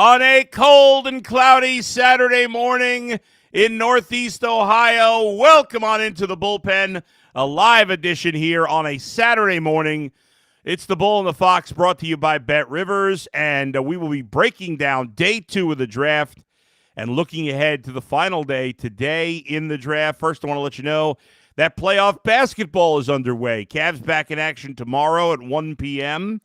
on a cold and cloudy Saturday morning in Northeast Ohio. Welcome on into the Bullpen, a live edition here on a Saturday morning. It's the Bull and the Fox, brought to you by Bet Rivers, and we will be breaking down day 2 of the draft and looking ahead to the final day today in the draft. First, I want to let you know that playoff basketball is underway. Cavs back in action tomorrow at 1 p.m.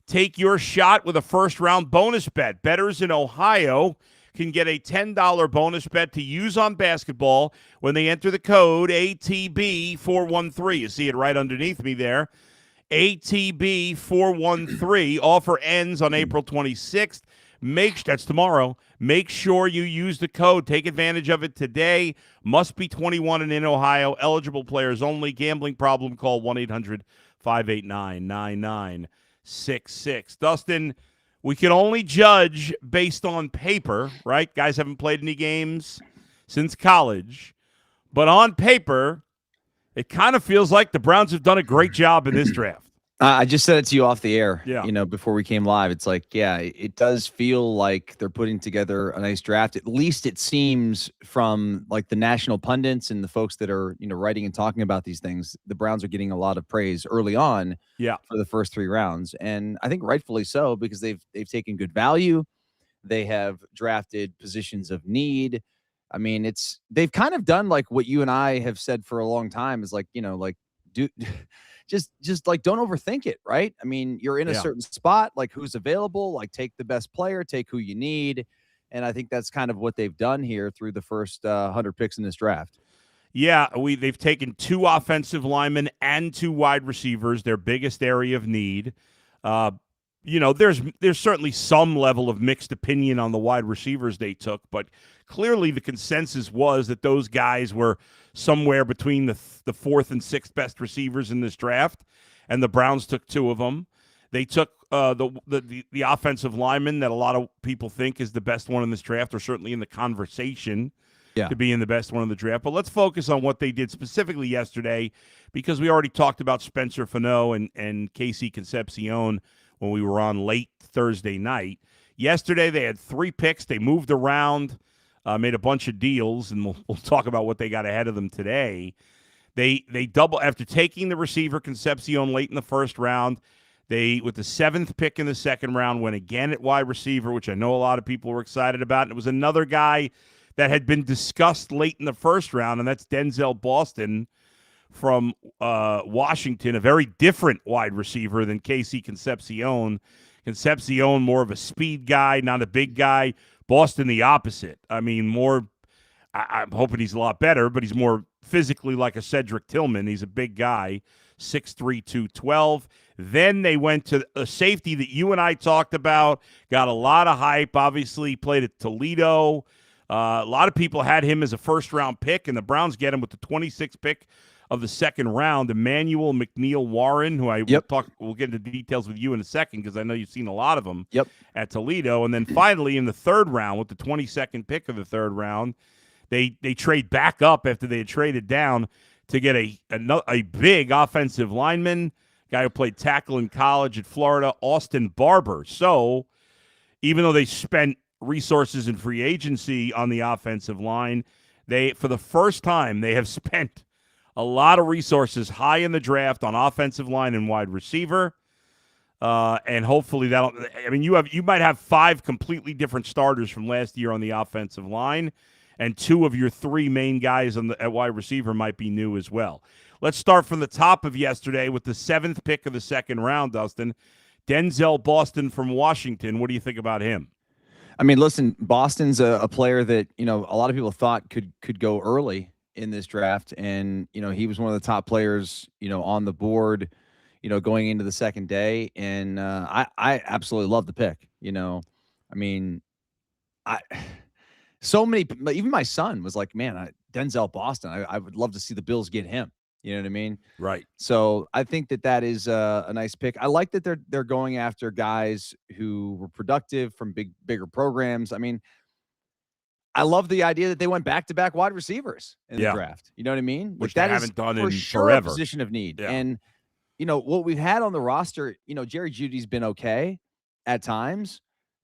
Take your shot with a first-round bonus bet. Bettors in Ohio can get a $10 bonus bet to use on basketball when they enter the code ATB413. You see it right underneath me there. ATB413. Offer ends on April 26th. That's tomorrow. Make sure you use the code. Take advantage of it today. Must be 21 and in Ohio. Eligible players only. Gambling problem, call 1-800-589-9966. Dustin, we can only judge based on paper, right? Guys haven't played any games since college. But on paper, it kind of feels like the Browns have done a great job in this draft. I just said it to you off the air, yeah. Before we came live. It's like, yeah, it does feel like they're putting together a nice draft. At least it seems from like the national pundits and the folks that are, writing and talking about these things. The Browns are getting a lot of praise early on for the first 3 rounds. And I think rightfully so, because they've taken good value. They have drafted positions of need. I mean, they've kind of done like what you and I have said for a long time is like, just like don't overthink it, right? I mean, you're in a certain spot, like who's available, like take the best player, take who you need. And I think that's kind of what they've done here through the first 100 picks in this draft. Yeah, they've taken 2 offensive linemen and 2 wide receivers, their biggest area of need. There's certainly some level of mixed opinion on the wide receivers they took, but clearly the consensus was that those guys were somewhere between the 4th and 6th best receivers in this draft, and the Browns took 2 of them. They took the offensive lineman that a lot of people think is the best one in this draft, or certainly in the conversation to be in the best one in the draft. But let's focus on what they did specifically yesterday, because we already talked about Spencer Fano and Casey Concepcion when we were on late Thursday night. Yesterday, they had 3 picks. They moved around, made a bunch of deals, and we'll talk about what they got ahead of them today. They double after taking the receiver Concepcion late in the first round. They, with the 7th pick in the second round, went again at wide receiver, which I know a lot of people were excited about. And it was another guy that had been discussed late in the first round, and that's Denzel Boston from Washington, a very different wide receiver than Casey Concepcion. Concepcion, more of a speed guy, not a big guy. Boston, the opposite. I mean, I'm hoping he's a lot better, but he's more physically like a Cedric Tillman. He's a big guy, 6'3", 212. Then they went to a safety that you and I talked about, got a lot of hype, obviously played at Toledo. A lot of people had him as a first-round pick, and the Browns get him with the 26th pick of the second round, Emmanuel McNeil Warren, who we'll get into details with you in a second, because I know you've seen a lot of them at Toledo. And then finally in the third round, with the 22nd pick of the third round, they trade back up after they had traded down to get a big offensive lineman, guy who played tackle in college at Florida, Austin Barber. So even though they spent resources in free agency on the offensive line, for the first time, they have spent a lot of resources high in the draft on offensive line and wide receiver, and hopefully you might have 5 completely different starters from last year on the offensive line, and 2 of your 3 main guys at wide receiver might be new as well. Let's start from the top of yesterday with the 7th pick of the second round, Dustin. Denzel Boston from Washington. What do you think about him? I mean, listen, Boston's a player that, a lot of people thought could go early in this draft, and he was one of the top players on the board going into the second day, and I absolutely love the pick. I mean, so many, even my son was like, man, Denzel Boston, I would love to see the Bills get him. You know what I mean? Right. So I think that is a nice pick. I like that they're going after guys who were productive from bigger programs. I mean, I love the idea that they went back-to-back wide receivers in the draft. You know what I mean? Which they haven't done in sure forever. A position of need. Yeah. And, what we've had on the roster, Jerry Jeudy's been okay at times,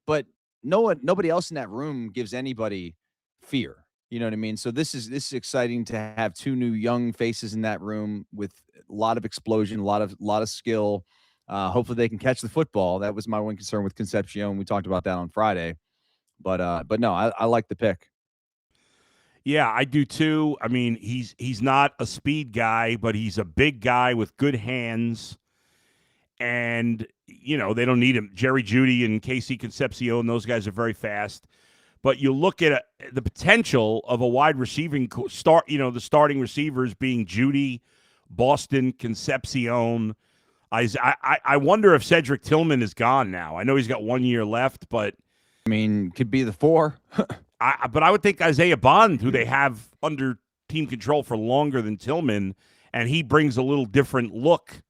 but nobody else in that room gives anybody fear. You know what I mean? So this is exciting to have two new young faces in that room with a lot of explosion, a lot of skill. Hopefully they can catch the football. That was my one concern with Concepcion. We talked about that on Friday. But no, I like the pick. Yeah, I do too. I mean, he's not a speed guy, but he's a big guy with good hands. And, they don't need him. Jerry Jeudy and Casey Concepcion, those guys are very fast. But you look at the potential of a wide receiving the starting receivers being Jeudy, Boston, Concepcion. I wonder if Cedric Tillman is gone now. I know he's got 1 year left, but I mean, could be the 4. but I would think Isaiah Bond, who they have under team control for longer than Tillman, and he brings a little different look.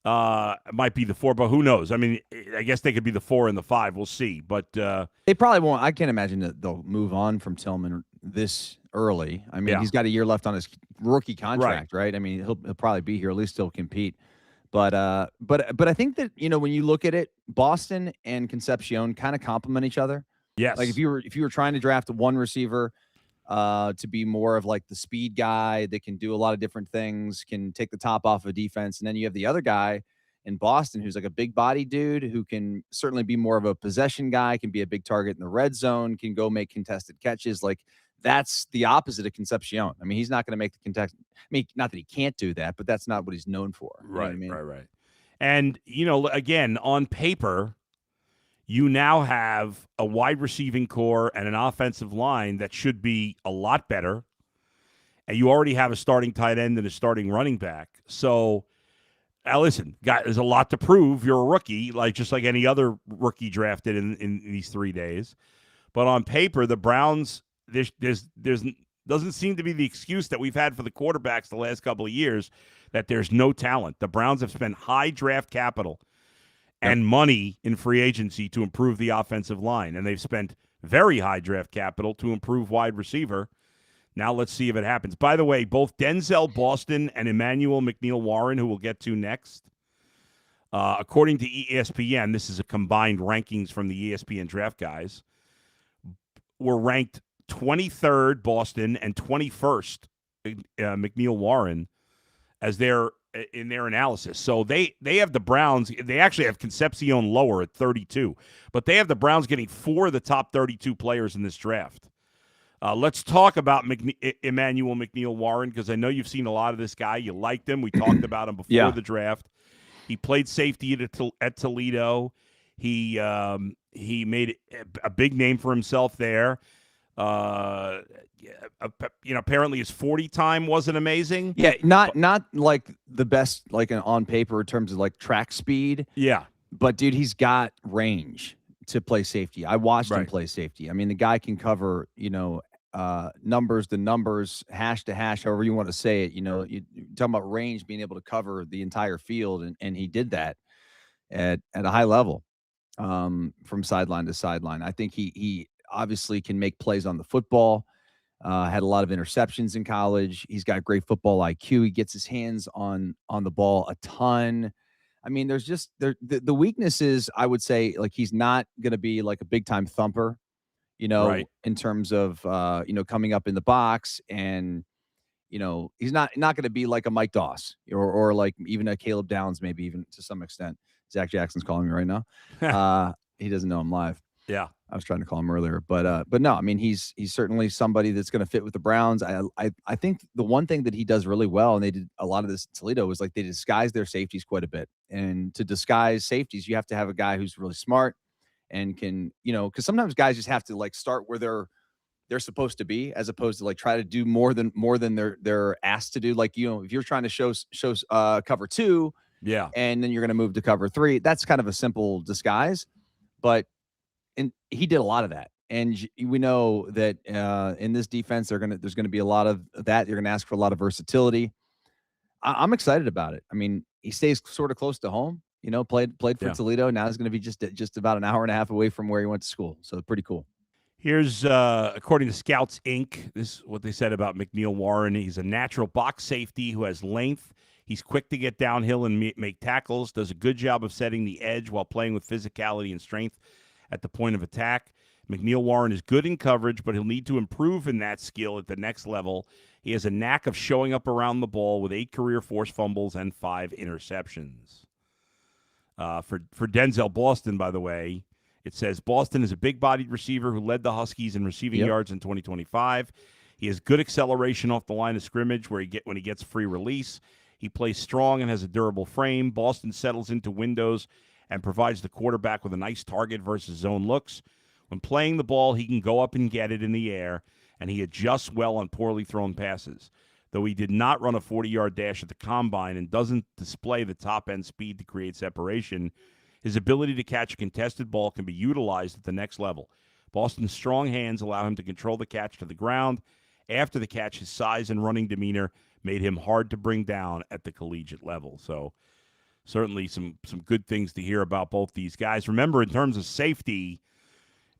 Might be the 4, but who knows? I mean, I guess they could be the 4 and the 5. We'll see. But they probably won't. I can't imagine that they'll move on from Tillman this early. I mean, he's got a year left on his rookie contract, right? I mean, he'll probably be here. At least he'll compete. But I think that when you look at it, Boston and Concepcion kind of complement each other. Yes. Like if you were trying to draft one receiver to be more of like the speed guy that can do a lot of different things, can take the top off of defense, and then you have the other guy in Boston who's like a big body dude who can certainly be more of a possession guy, can be a big target in the red zone, can go make contested catches. Like that's the opposite of Concepcion. I mean, he's not going to make the contest. I mean, not that he can't do that, but that's not what he's known for. Right, I mean? right. And, again, on paper, you now have a wide receiving core and an offensive line that should be a lot better. And you already have a starting tight end and a starting running back. So, now listen, guys, there's a lot to prove. You're a rookie, just like any other rookie drafted in these 3 days. But on paper, the Browns, there's doesn't seem to be the excuse that we've had for the quarterbacks the last couple of years that there's no talent. The Browns have spent high draft capital and money in free agency to improve the offensive line, and they've spent very high draft capital to improve wide receiver. Now let's see if it happens. By the way, both Denzel Boston and Emmanuel McNeil Warren, who we'll get to next, according to ESPN, this is a combined rankings from the ESPN draft guys, were ranked 23rd Boston and 21st McNeil Warren as in their analysis. So they have the Browns. They actually have Concepcion lower at 32, but they have the Browns getting 4 of the top 32 players in this draft. Let's talk about Emmanuel McNeil Warren, because I know you've seen a lot of this guy. You liked him. We talked about him before the draft. He played safety at Toledo. He made a big name for himself there. Apparently his 40 time wasn't amazing. Yeah, not like the best, like on paper in terms of like track speed. Yeah, but dude, he's got range to play safety. I watched him play safety. I mean, the guy can cover, numbers to numbers, hash to hash, however you want to say it. You're talking about range, being able to cover the entire field, and he did that at a high level, from sideline to sideline. I think he obviously can make plays on the football. Had a lot of interceptions in college. He's got great football IQ. He gets his hands on the ball a ton. I mean, there's just the weakness is, I would say, like, he's not going to be like a big time thumper, in terms of, coming up in the box, and, he's not going to be like a Mike Doss or like even a Caleb Downs, maybe even to some extent. Zach Jackson's calling me right now. He doesn't know I'm live. Yeah. I was trying to call him earlier, but no, I mean, he's certainly somebody that's going to fit with the Browns. I think the one thing that he does really well, and they did a lot of this in Toledo, was like they disguise their safeties quite a bit. And to disguise safeties, you have to have a guy who's really smart and can, because sometimes guys just have to like start where they're supposed to be, as opposed to like try to do more than they're asked to do. Like, if you're trying to show cover 2, and then you're going to move to cover 3, that's kind of a simple disguise, but. And he did a lot of that. And we know that in this defense, there's going to be a lot of that. You're going to ask for a lot of versatility. I'm excited about it. I mean, he stays sort of close to home, played for Toledo. Now he's going to be just about an hour and a half away from where he went to school. So pretty cool. Here's, according to Scouts Inc., this is what they said about McNeil Warren. He's a natural box safety who has length. He's quick to get downhill and make tackles, does a good job of setting the edge while playing with physicality and strength. at the point of attack. McNeil Warren is good in coverage, but he'll need to improve in that skill at the next level. He has a knack of showing up around the ball with 8 career forced fumbles and 5 interceptions. For Denzel Boston, by the way, it says Boston is a big-bodied receiver who led the Huskies in receiving yards in 2025. He has good acceleration off the line of scrimmage when he gets free release. He plays strong and has a durable frame. Boston settles into windows and provides the quarterback with a nice target versus zone looks. When playing the ball, he can go up and get it in the air, and he adjusts well on poorly thrown passes. Though he did not run a 40-yard dash at the combine and doesn't display the top-end speed to create separation, his ability to catch a contested ball can be utilized at the next level. Boston's strong hands allow him to control the catch to the ground. After the catch, his size and running demeanor made him hard to bring down at the collegiate level. So certainly some good things to hear about both these guys. Remember, in terms of safety,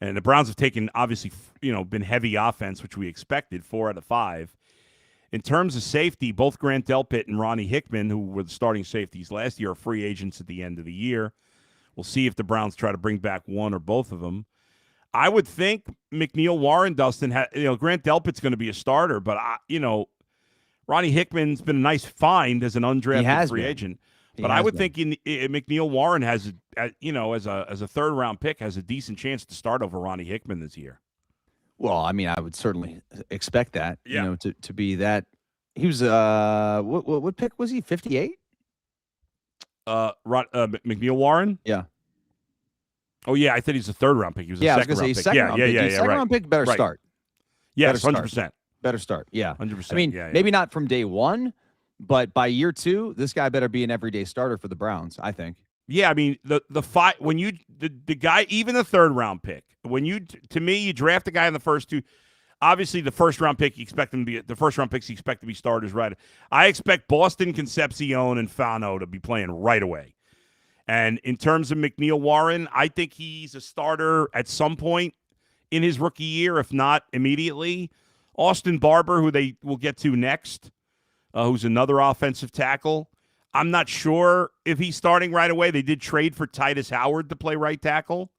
and the Browns have taken, obviously, been heavy offense, which we expected, 4 out of 5. In terms of safety, both Grant Delpit and Ronnie Hickman, who were the starting safeties last year, are free agents at the end of the year. We'll see if the Browns try to bring back one or both of them. I would think McNeil, Warren, Dustin, Grant Delpit's going to be a starter, but Ronnie Hickman's been a nice find as an undrafted free agent. But I would think McNeil Warren has, as a third-round pick, has a decent chance to start over Ronnie Hickman this year. Well, I mean, I would certainly expect that, to be that. He was, what pick was he, 58? McNeil Warren? Yeah. Oh, yeah, I thought he's a third-round pick. He was a second-round pick. Second-round pick, better start. Yes, 100%. Better start, yeah. 100%. I mean, maybe not from day one, but by year 2, this guy better be an everyday starter for the Browns, I think. Yeah, I mean, the guy, even the third-round pick, to me, you draft a guy in the first 2. Obviously, the first-round pick, you expect them to be the first-round picks. You expect to be starters right. I expect Boston, Concepcion, and Fano to be playing right away. And in terms of McNeil Warren, I think he's a starter at some point in his rookie year, if not immediately. Austin Barber, who they will get to next, who's another offensive tackle. I'm not sure if he's starting right away. They did trade for Titus Howard to play right tackle.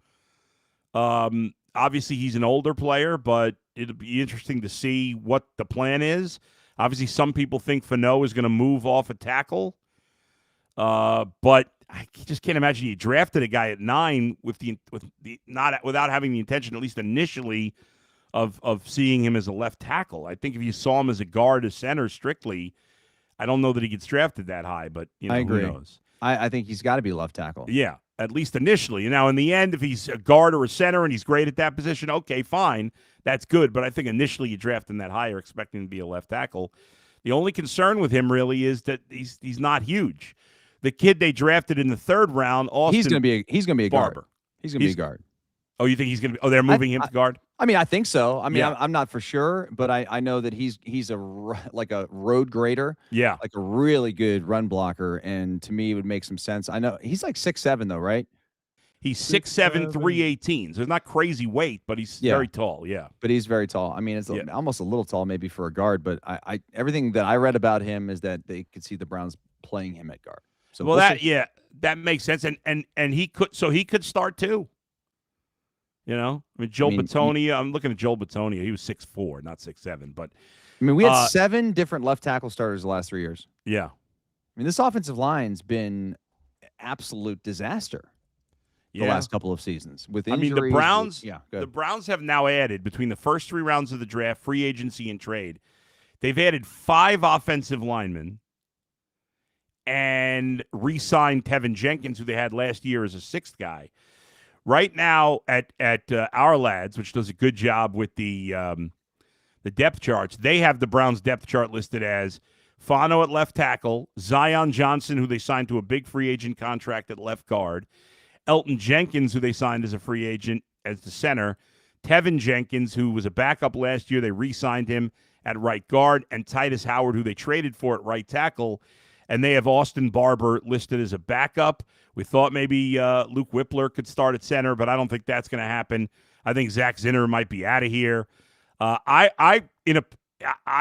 Obviously, he's an older player, but it'll be interesting to see what the plan is. Obviously, some people think Fano is going to move off a tackle. But I just can't imagine you drafted a guy at 9 without having the intention, at least initially, of seeing him as a left tackle. I think if you saw him as a guard, a center strictly, I don't know that he gets drafted that high, but I agree. Who knows? I think he's got to be left tackle. Yeah, at least initially. Now, in the end, if he's a guard or a center and he's great at that position, okay, fine. That's good. But I think initially you draft him that high, you're expecting him to be a left tackle. The only concern with him really is that he's not huge. The kid they drafted in the 3rd round, Austin he's going to be a Barber. Guard. He's going to be a guard. Oh, you think he's going to be? Oh, they're moving him to guard? I mean, I think so. I mean, I'm not for sure, but I know that he's like a road grader. Yeah. Like a really good run blocker, and to me, it would make some sense. I know he's like 6'7", though, right? He's 6'7", 318. So he's not crazy weight, but he's very tall. Yeah. But he's very tall. I mean, it's almost a little tall maybe for a guard, but I everything that I read about him is that they could see the Browns playing him at guard. So that makes sense. And he could start too. I mean, Joel Batonia. I'm looking at Joel Batonia. He was 6'4", not 6'7". But I mean, we had 7 different left tackle starters the last 3 years. Yeah. I mean, this offensive line's been absolute disaster the last couple of seasons with injuries. I mean, the Browns have now added, between the first 3 rounds of the draft, free agency and trade, they've added 5 offensive linemen and re-signed Tevin Jenkins, who they had last year as a 6th guy. Right now at Our Lads, which does a good job with the depth charts, they have the Browns depth chart listed as Fano at left tackle, Zion Johnson, who they signed to a big free agent contract at left guard, Elton Jenkins, who they signed as a free agent as the center, Tevin Jenkins, who was a backup last year, they re-signed him at right guard, and Titus Howard, who they traded for at right tackle. And they have Austin Barber listed as a backup. We thought maybe Luke Whippler could start at center, but I don't think that's going to happen. I think Zach Zinner might be out of here. I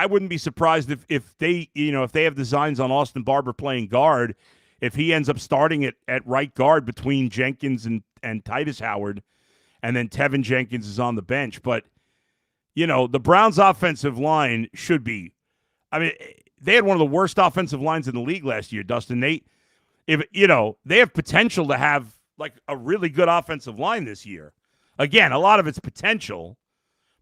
wouldn't be surprised if they have designs on Austin Barber playing guard, if he ends up starting at right guard between Jenkins and Titus Howard, and then Tevin Jenkins is on the bench. But, the Browns' offensive line should be – I mean, they had one of the worst offensive lines in the league last year, Dustin. They have potential to have, like, a really good offensive line this year. Again, a lot of it's potential,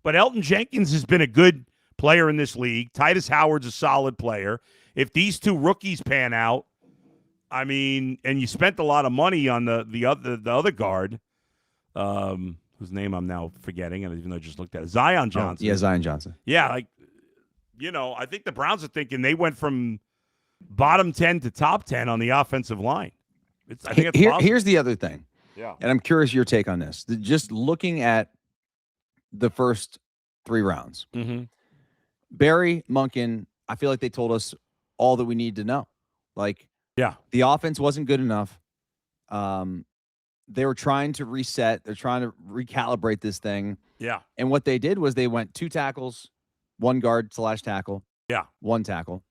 but Elton Jenkins has been a good player in this league. Titus Howard's a solid player. If these two rookies pan out, I mean, and you spent a lot of money on the other guard, whose name I'm now forgetting, and even though I just looked at it, Zion Johnson. Oh, yeah, Zion Johnson. Yeah, I think the Browns are thinking they went from bottom 10 to top 10 on the offensive line. I think it's possible. Here's the other thing. Yeah. And I'm curious your take on this. Just looking at the first 3 rounds, Barry, Monken, I feel like they told us all that we need to know. Like, yeah, the offense wasn't good enough. They were trying to reset. They're trying to recalibrate this thing. Yeah. And what they did was they went 2 tackles, 1 guard / tackle. Yeah. 1 tackle,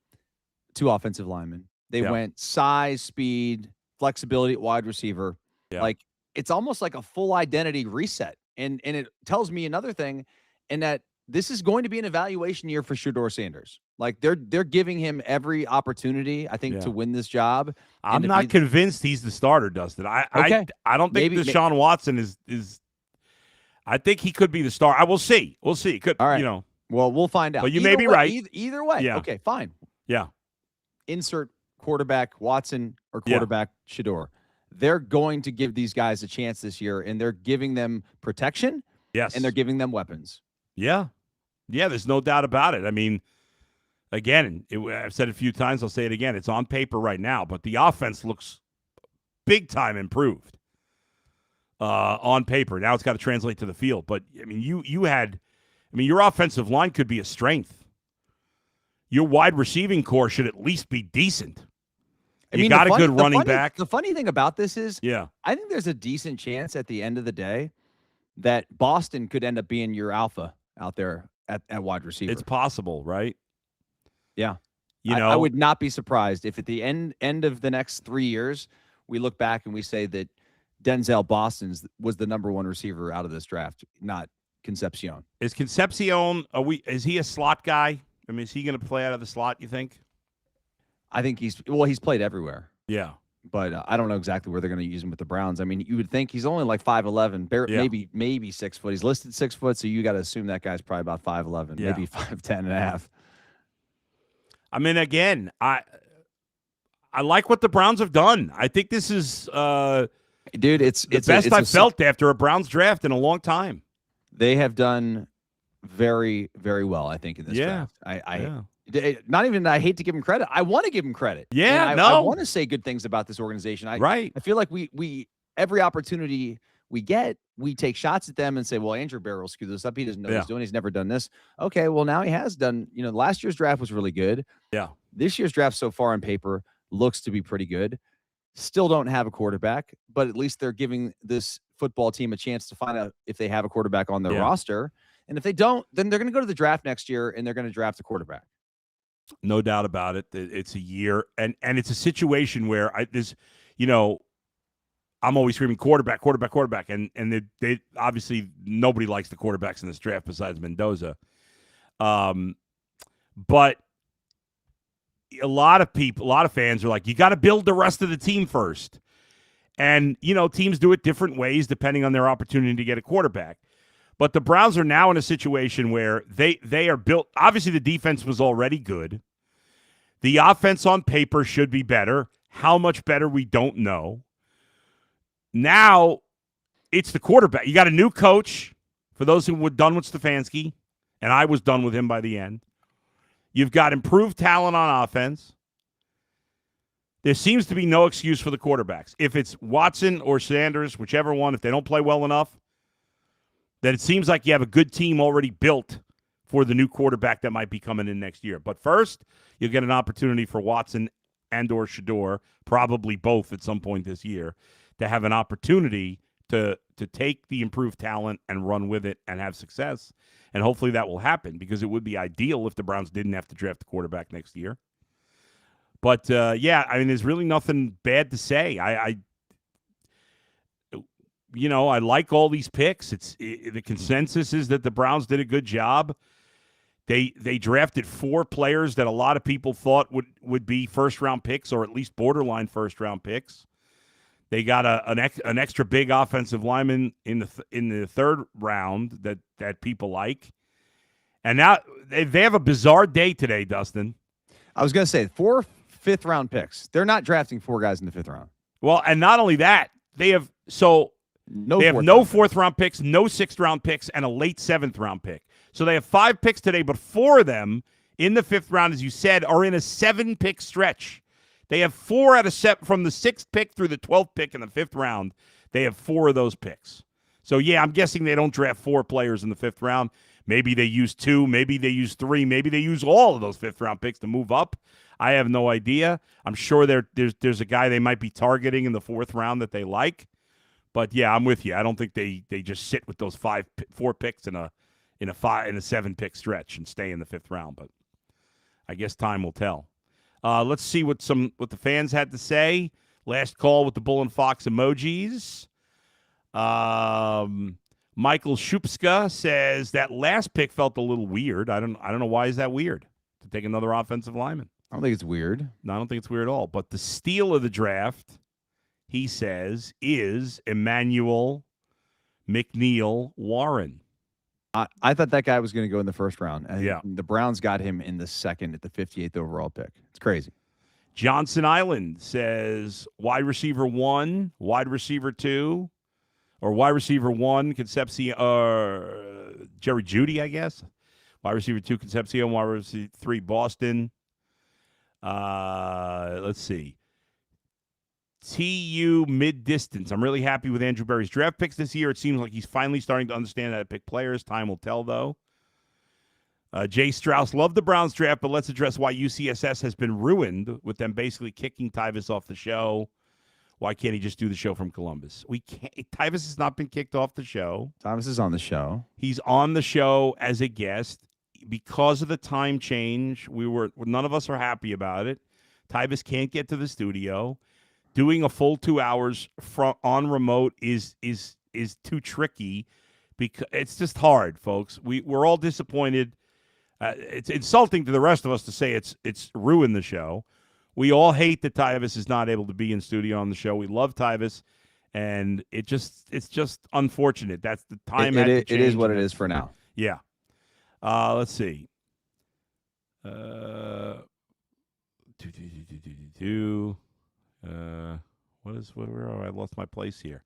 2 offensive linemen. They went size, speed, flexibility at wide receiver. Yeah. Like, it's almost like a full identity reset. And it tells me another thing, in that this is going to be an evaluation year for Shedeur Sanders. Like, they're giving him every opportunity, I think, to win this job. I'm not convinced he's the starter, Dustin. I don't think Deshaun Watson is. I think he could be the star. I will see. We'll see. Could all right. Well, we'll find out. But you may be right. Either way. Yeah. Okay, fine. Yeah. Insert quarterback Watson or quarterback Shedeur. They're going to give these guys a chance this year, and they're giving them protection. Yes. And they're giving them weapons. Yeah. Yeah, there's no doubt about it. I mean, again, I've said it a few times. I'll say it again. It's on paper right now, but the offense looks big time improved on paper. Now it's got to translate to the field. But, I mean, your offensive line could be a strength. Your wide receiving core should at least be decent. You got a good running back. The funny thing about this is, I think there's a decent chance at the end of the day that Boston could end up being your alpha out there at wide receiver. It's possible, right? Yeah. I would not be surprised if at the end of the next 3 years, we look back and we say that Denzel Boston's was the number 1 receiver out of this draft, not Concepcion. Is Concepcion, is he a slot guy? I mean, is he going to play out of the slot, you think? I think he's played everywhere. Yeah. But I don't know exactly where they're going to use him with the Browns. I mean, you would think he's only like 5'11", maybe 6 foot. He's listed 6 foot, so you got to assume that guy's probably about 5'11", maybe 5'10" and a half. I mean, again, I like what the Browns have done. I think this is dude, it's the best I've felt after a Browns draft in a long time. They have done very, very well, I think, in this draft. Not even that I hate to give him credit. I want to give him credit. Yeah, I want to say good things about this organization. Right. I feel like we every opportunity we get, we take shots at them and say, well, Andrew Barrow will screw this up. He doesn't know what he's doing. He's never done this. Okay, well, now he has done. Last year's draft was really good. Yeah. This year's draft so far on paper looks to be pretty good. Still don't have a quarterback, but at least they're giving this football team a chance to find out if they have a quarterback on their roster. And if they don't, then they're going to go to the draft next year and they're going to draft a quarterback. No doubt about it. It's a year, and it's a situation where I'm always screaming quarterback, and they obviously nobody likes the quarterbacks in this draft besides Mendoza. But a lot of fans are like, you got to build the rest of the team first, and teams do it different ways depending on their opportunity to get a quarterback. But the Browns are now in a situation where they are built. Obviously, the defense was already good. The offense on paper should be better. How much better, we don't know. Now, it's the quarterback. You got a new coach, for those who were done with Stefanski, and I was done with him by the end. You've got improved talent on offense. There seems to be no excuse for the quarterbacks. If it's Watson or Sanders, whichever one, if they don't play well enough, then it seems like you have a good team already built for the new quarterback that might be coming in next year. But first, you'll get an opportunity for Watson and or Shedeur, probably both at some point this year, to have an opportunity to take the improved talent and run with it and have success. And hopefully that will happen, because it would be ideal if the Browns didn't have to draft a quarterback next year. But, there's really nothing bad to say. I like all these picks. The consensus is that the Browns did a good job. They drafted 4 players that a lot of people thought would be first-round picks or at least borderline first-round picks. They got an extra big offensive lineman in the third round that people like. And now they have a bizarre day today, Dustin. I was going to say 4 fifth-round picks. They're not drafting 4 guys in the 5th round. Well, and not only that, they have no fourth-round picks, no sixth-round picks, and a late 7th-round pick. So they have 5 picks today, but 4 of them in the 5th round, as you said, are in a 7-pick stretch. They have 4 out of 7 from the 6th pick through the 12th pick in the 5th round. They have 4 of those picks. So, yeah, I'm guessing they don't draft 4 players in the 5th round. Maybe they use 2. Maybe they use 3. Maybe they use all of those 5th-round picks to move up. I have no idea. I'm sure there's a guy they might be targeting in the 4th round that they like. But, yeah, I'm with you. I don't think they just sit with those 4 picks in a 7-pick stretch and stay in the 5th round. But I guess time will tell. Let's see what the fans had to say. Last call with the Bull and Fox emojis. Michael Shupska says that last pick felt a little weird. I don't know why is that weird to take another offensive lineman. I don't think it's weird. No, I don't think it's weird at all. But the steal of the draft, he says, is Emmanuel McNeil Warren. I thought that guy was going to go in the 1st round. And yeah. The Browns got him in the 2nd at the 58th overall pick. It's crazy. Johnson Island says wide receiver 1, wide receiver 2, or wide receiver 1, Concepcion, Jerry Jeudy, I guess. Wide receiver 2, Concepcion, wide receiver 3, Boston. Let's see. TU mid-distance. I'm really happy with Andrew Berry's draft picks this year. It seems like he's finally starting to understand how to pick players. Time will tell, though. Jay Strauss, love the Browns draft, but let's address why UCSS has been ruined with them basically kicking Tyvis off the show. Why can't he just do the show from Columbus? We can't. Tyvis has not been kicked off the show. Tyvis is on the show. He's on the show as a guest. Because of the time change, none of us are happy about it. Tyvis can't get to the studio. Doing a full 2 hours on remote is too tricky because it's just hard, folks. We're all disappointed. It's insulting to the rest of us to say it's ruined the show. We all hate that Tyvis is not able to be in studio on the show. We love Tyvis, and it's just unfortunate. That's the time. It is what it is for now. Yeah. Let's see. I lost my place here.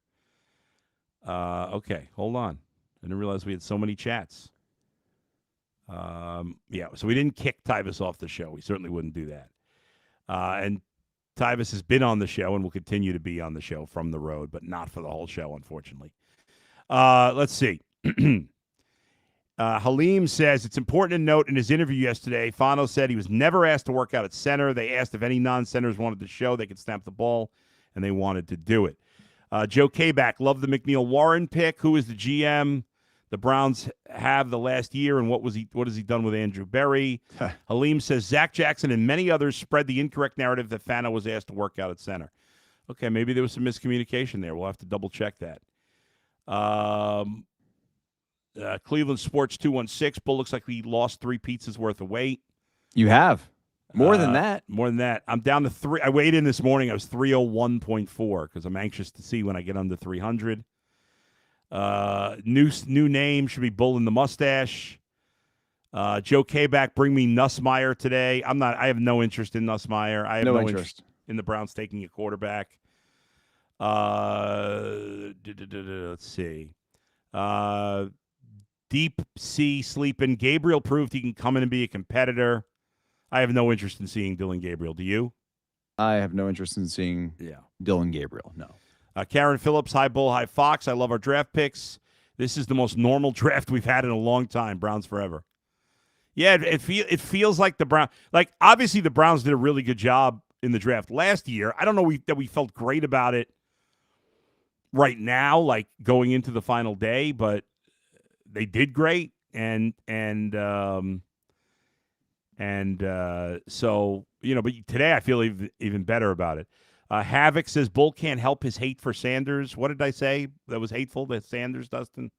Okay, hold on. I didn't realize we had so many chats. So we didn't kick Tyvis off the show. We certainly wouldn't do that. And Tyvis has been on the show and will continue to be on the show from the road, but not for the whole show, unfortunately. Let's see. Halim says, it's important to note in his interview yesterday, Fano said he was never asked to work out at center. They asked if any non-centers wanted to show they could snap the ball, and they wanted to do it. Joe Kabak, love the McNeil Warren pick. Who is the GM the Browns have the last year, and what has he done with Andrew Berry? Halim says, Zach Jackson and many others spread the incorrect narrative that Fano was asked to work out at center. Okay, maybe there was some miscommunication there. We'll have to double-check that. Cleveland Sports 216. Bull looks like we lost 3 pizzas worth of weight. You have. More than that. More than that. I'm down to 3. I weighed in this morning. I was 301.4 because I'm anxious to see when I get under 300. New name should be Bull in the Mustache. Joe Kabak, bring me Nussmeier today. I have no interest in Nussmeier. I have no interest in the Browns taking a quarterback. Let's see. Deep sea sleeping. Gabriel proved he can come in and be a competitor. I have no interest in seeing Dylan Gabriel. Do you? I have no interest in seeing Dylan Gabriel. No. Karen Phillips, hi Bull, hi Fox. I love our draft picks. This is the most normal draft we've had in a long time. Browns forever. Yeah, it feels like the Browns. Like obviously the Browns did a really good job in the draft last year. I don't know that we felt great about it right now, like going into the final day, but they did great, so but today I feel even better about it. Havoc says Bull can't help his hate for Sanders. What did I say that was hateful to Sanders, Dustin?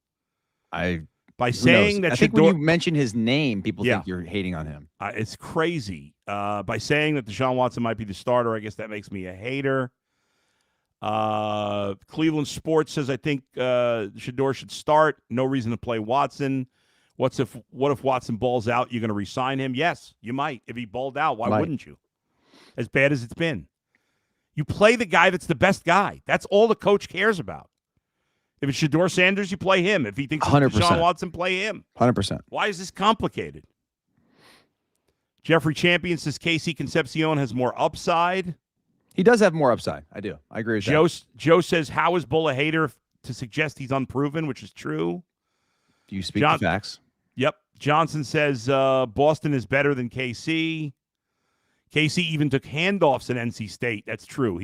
By saying that I think when you mention his name, people think you're hating on him. It's crazy. By saying that Deshaun Watson might be the starter, I guess that makes me a hater. Cleveland Sports says I think Shador should start. No reason to play Watson. What if Watson balls out? You're going to re-sign him? Yes, you might. If he balled out, why wouldn't you? As bad as it's been. You play the guy that's the best guy. That's all the coach cares about. If it's Shador Sanders, you play him. If he thinks it's 100%. Deshaun Watson, play him. 100%. Why is this complicated? Jeffrey Champion says Casey Concepcion has more upside. He does have more upside. I do. I agree with that. Joe says, how is Bull a hater to suggest he's unproven, which is true. Do you speak the facts? Yep. Johnson says Boston is better than KC. KC even took handoffs at NC State. That's true.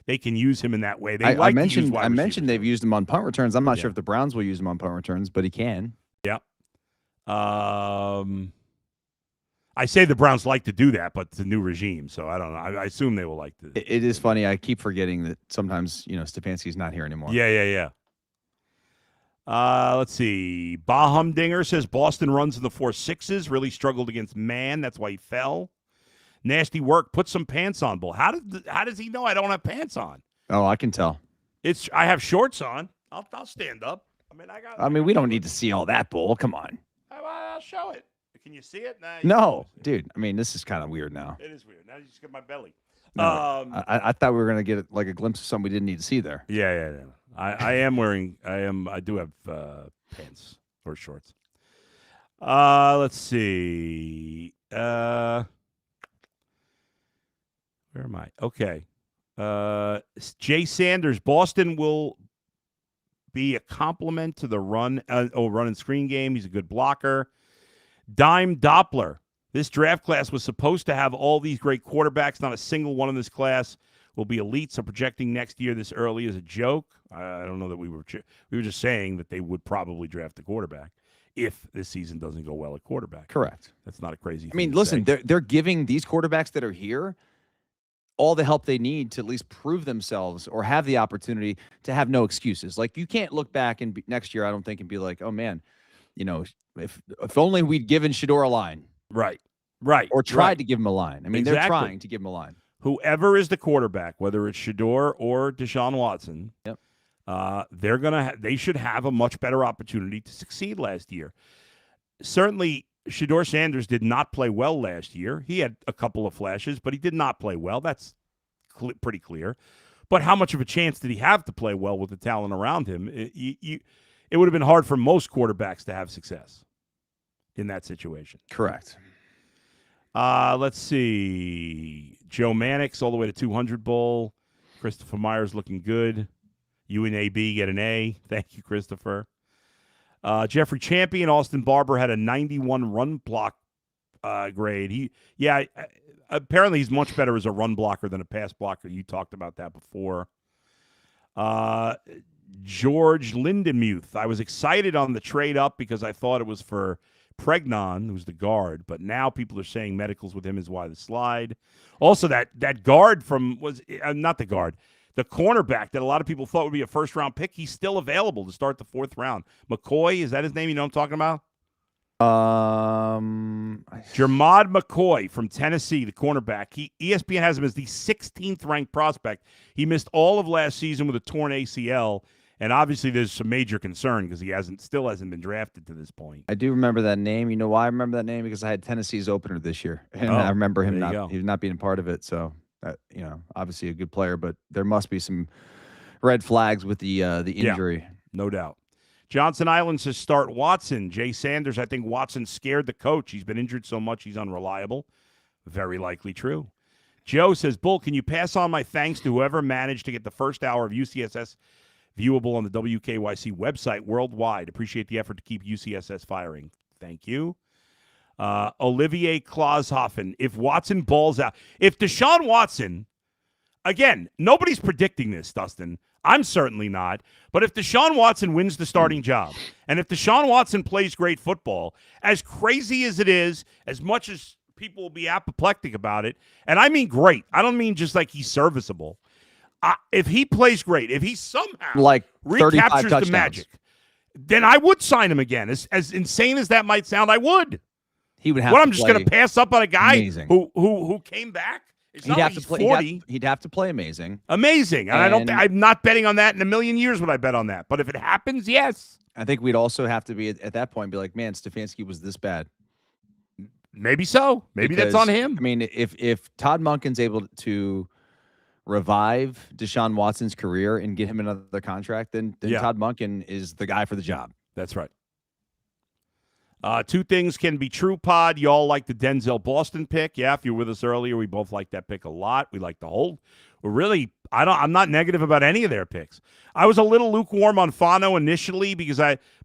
They can use him in that way. I mentioned they've used him on punt returns. I'm not sure if the Browns will use him on punt returns, but he can. Yep. I say the Browns like to do that, but it's a new regime, so I don't know. I assume they will like to. It is funny. I keep forgetting that sometimes, Stefanski's not here anymore. Yeah. Let's see. Bahumdinger says Boston runs in the 4.6s, really struggled against man. That's why he fell. Nasty work. Put some pants on, Bull. How does he know I don't have pants on? Oh, I can tell. I have shorts on. I'll stand up. We don't need to see all that, Bull. Come on. I'll show it. Can you see it? No, dude. This is kind of weird now. It is weird. Now you just get my belly. No, I thought we were gonna get like a glimpse of something we didn't need to see there. Yeah. I am wearing. I do have pants or shorts. Let's see. Where am I? Okay. Jay Sanders, Boston will be a complement to the run and screen game. He's a good blocker. Dime Doppler. This draft class was supposed to have all these great quarterbacks. Not a single one in this class will be elite. So projecting next year this early is a joke. I don't know that we were just saying that they would probably draft a quarterback if this season doesn't go well at quarterback. Correct. That's not a crazy thing. Listen, they're giving these quarterbacks that are here all the help they need to at least prove themselves or have the opportunity to have no excuses. Like, you can't look back and next year, I don't think, and be like, oh man, if only we'd given Shador a line. Right. Or tried to give him a line. They're trying to give him a line. Whoever is the quarterback, whether it's Shador or Deshaun Watson, yep. They should have a much better opportunity to succeed last year. Certainly, Shador Sanders did not play well last year. He had a couple of flashes, but he did not play well. That's pretty clear. But how much of a chance did he have to play well with the talent around him? It would have been hard for most quarterbacks to have success in that situation. Correct. Let's see. Joe Mannix all the way to 200 Bull. Christopher Myers looking good. UNAB get an A. Thank you, Christopher. Jeffrey Champion, Austin Barber had a 91 run block grade. Apparently he's much better as a run blocker than a pass blocker. You talked about that before. George Lindenmuth. I was excited on the trade up because I thought it was for Pregnon, who's the guard, but now people are saying medicals with him is why the slide. Also, that guard not the guard. The cornerback that a lot of people thought would be a first-round pick, he's still available to start the fourth round. McCoy, is that his name? You know what I'm talking about? Jermod McCoy from Tennessee, the cornerback. ESPN has him as the 16th ranked prospect. He missed all of last season with a torn ACL, and obviously there's some major concern because he still hasn't been drafted to this point. I do remember that name. You know why I remember that name? Because I had Tennessee's opener this year, and I remember him not being a part of it. So. Obviously a good player, but there must be some red flags with the injury. Yeah, no doubt. Johnson Island says start Watson. Jay Sanders, I think Watson scared the coach. He's been injured so much he's unreliable. Very likely true. Joe says, Bull, can you pass on my thanks to whoever managed to get the first hour of UCSS viewable on the WKYC website worldwide? Appreciate the effort to keep UCSS firing. Thank you. Olivier Klaushofen, if Watson balls out, if Deshaun Watson, again, nobody's predicting this, Dustin. I'm certainly not. But if Deshaun Watson wins the starting job, and if Deshaun Watson plays great football, as crazy as it is, as much as people will be apoplectic about it, and I mean great, I don't mean just like he's serviceable. if he plays great, if he somehow like 35 recaptures touchdowns. the magic, then I would sign him again. As insane as that might sound, I would. He would have. What to I'm just going to pass up on a guy amazing. who came back. It's He'd not have like to he's play. 40. He'd have to play amazing. Amazing, and I'm not betting on that in a million years. Would I bet on that? But if it happens, yes. I think we'd also have to be at that point be like, man, Stefanski was this bad. Maybe so. Maybe Because, that's on him. I mean, if Todd Monken's able to revive Deshaun Watson's career and get him another contract, then Todd Monken is the guy for the job. That's right. Two things can be true, Pod. Y'all like the Denzel Boston pick. Yeah, if you were with us earlier, we both like that pick a lot. We like the whole. I'm not negative about any of their picks. I was a little lukewarm on Fano initially because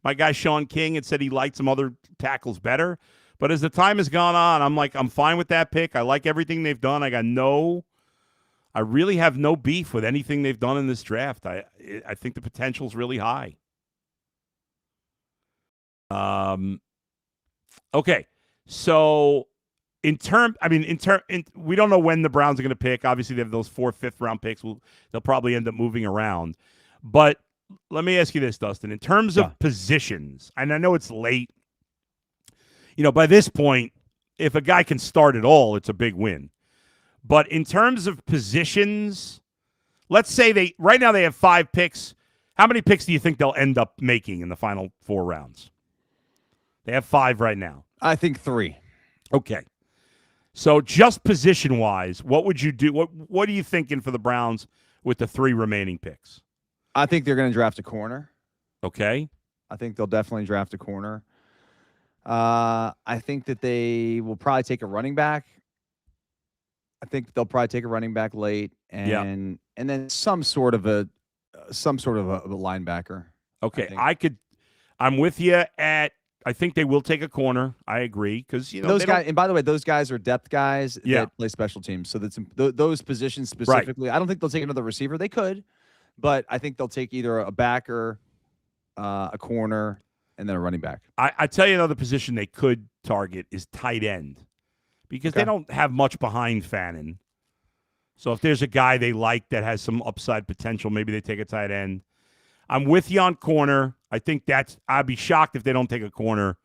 my guy Sean King had said he liked some other tackles better. But as the time has gone on, I'm fine with that pick. I like everything they've done. I really have no beef with anything they've done in this draft. I think the potential's really high. Okay, so we don't know when the Browns are going to pick. Obviously, they have those 4 5th-round picks. They'll probably end up moving around. But let me ask you this, Dustin. In terms of positions, and I know it's late, by this point, if a guy can start at all, it's a big win. But in terms of positions, let's say right now they have 5 picks. How many picks do you think they'll end up making in the final 4 rounds? They have 5 right now. I think 3. Okay. So just position-wise, what would you do? What are you thinking for the Browns with the 3 remaining picks? I think they're going to draft a corner. Okay. I think they'll definitely draft a corner. I think that they will probably take a running back. I think they'll probably take a running back late, and then some sort of a linebacker. Okay, I'm with you at. I think they will take a corner. I agree because those guys. And by the way, those guys are depth guys that play special teams. So that's those positions specifically. Right. I don't think they'll take another receiver. They could, but I think they'll take either a backer, a corner, and then a running back. I tell you another position they could target is tight end because they don't have much behind Fannin. So if there's a guy they like that has some upside potential, maybe they take a tight end. I'm with you on corner. I think I'd be shocked if they don't take a corner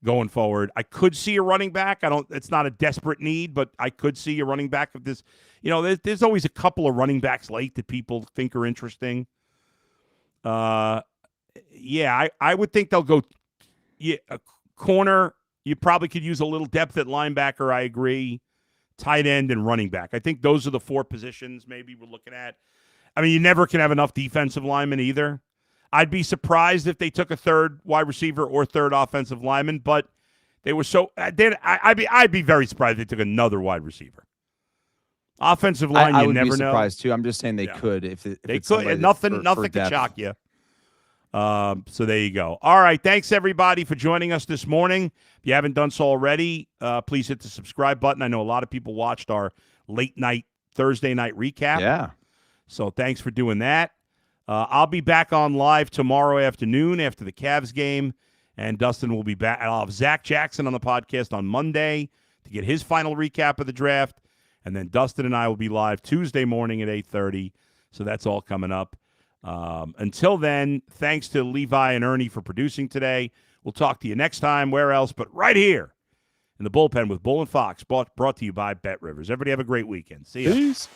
going forward. I could see a running back. It's not a desperate need, but I could see a running back of this. There's always a couple of running backs late that people think are interesting. I would think they'll go a corner. You probably could use a little depth at linebacker. I agree. Tight end and running back. I think those are the 4 positions maybe we're looking at. I mean, you never can have enough defensive linemen either. I'd be surprised if they took a 3rd wide receiver or 3rd offensive lineman, but they were so. I'd be very surprised if they took another wide receiver. Offensive line, you never know. I would be surprised too. I'm just saying they could if they could. Nothing could shock you. So there you go. All right, thanks everybody for joining us this morning. If you haven't done so already, please hit the subscribe button. I know a lot of people watched our late night Thursday night recap. Yeah. So thanks for doing that. I'll be back on live tomorrow afternoon after the Cavs game, and Dustin will be back. I'll have Zach Jackson on the podcast on Monday to get his final recap of the draft, and then Dustin and I will be live Tuesday morning at 8:30. So that's all coming up. Until then, thanks to Levi and Ernie for producing today. We'll talk to you next time. Where else but right here in the bullpen with Bull and Fox, brought to you by Bet Rivers. Everybody have a great weekend. See you. Peace.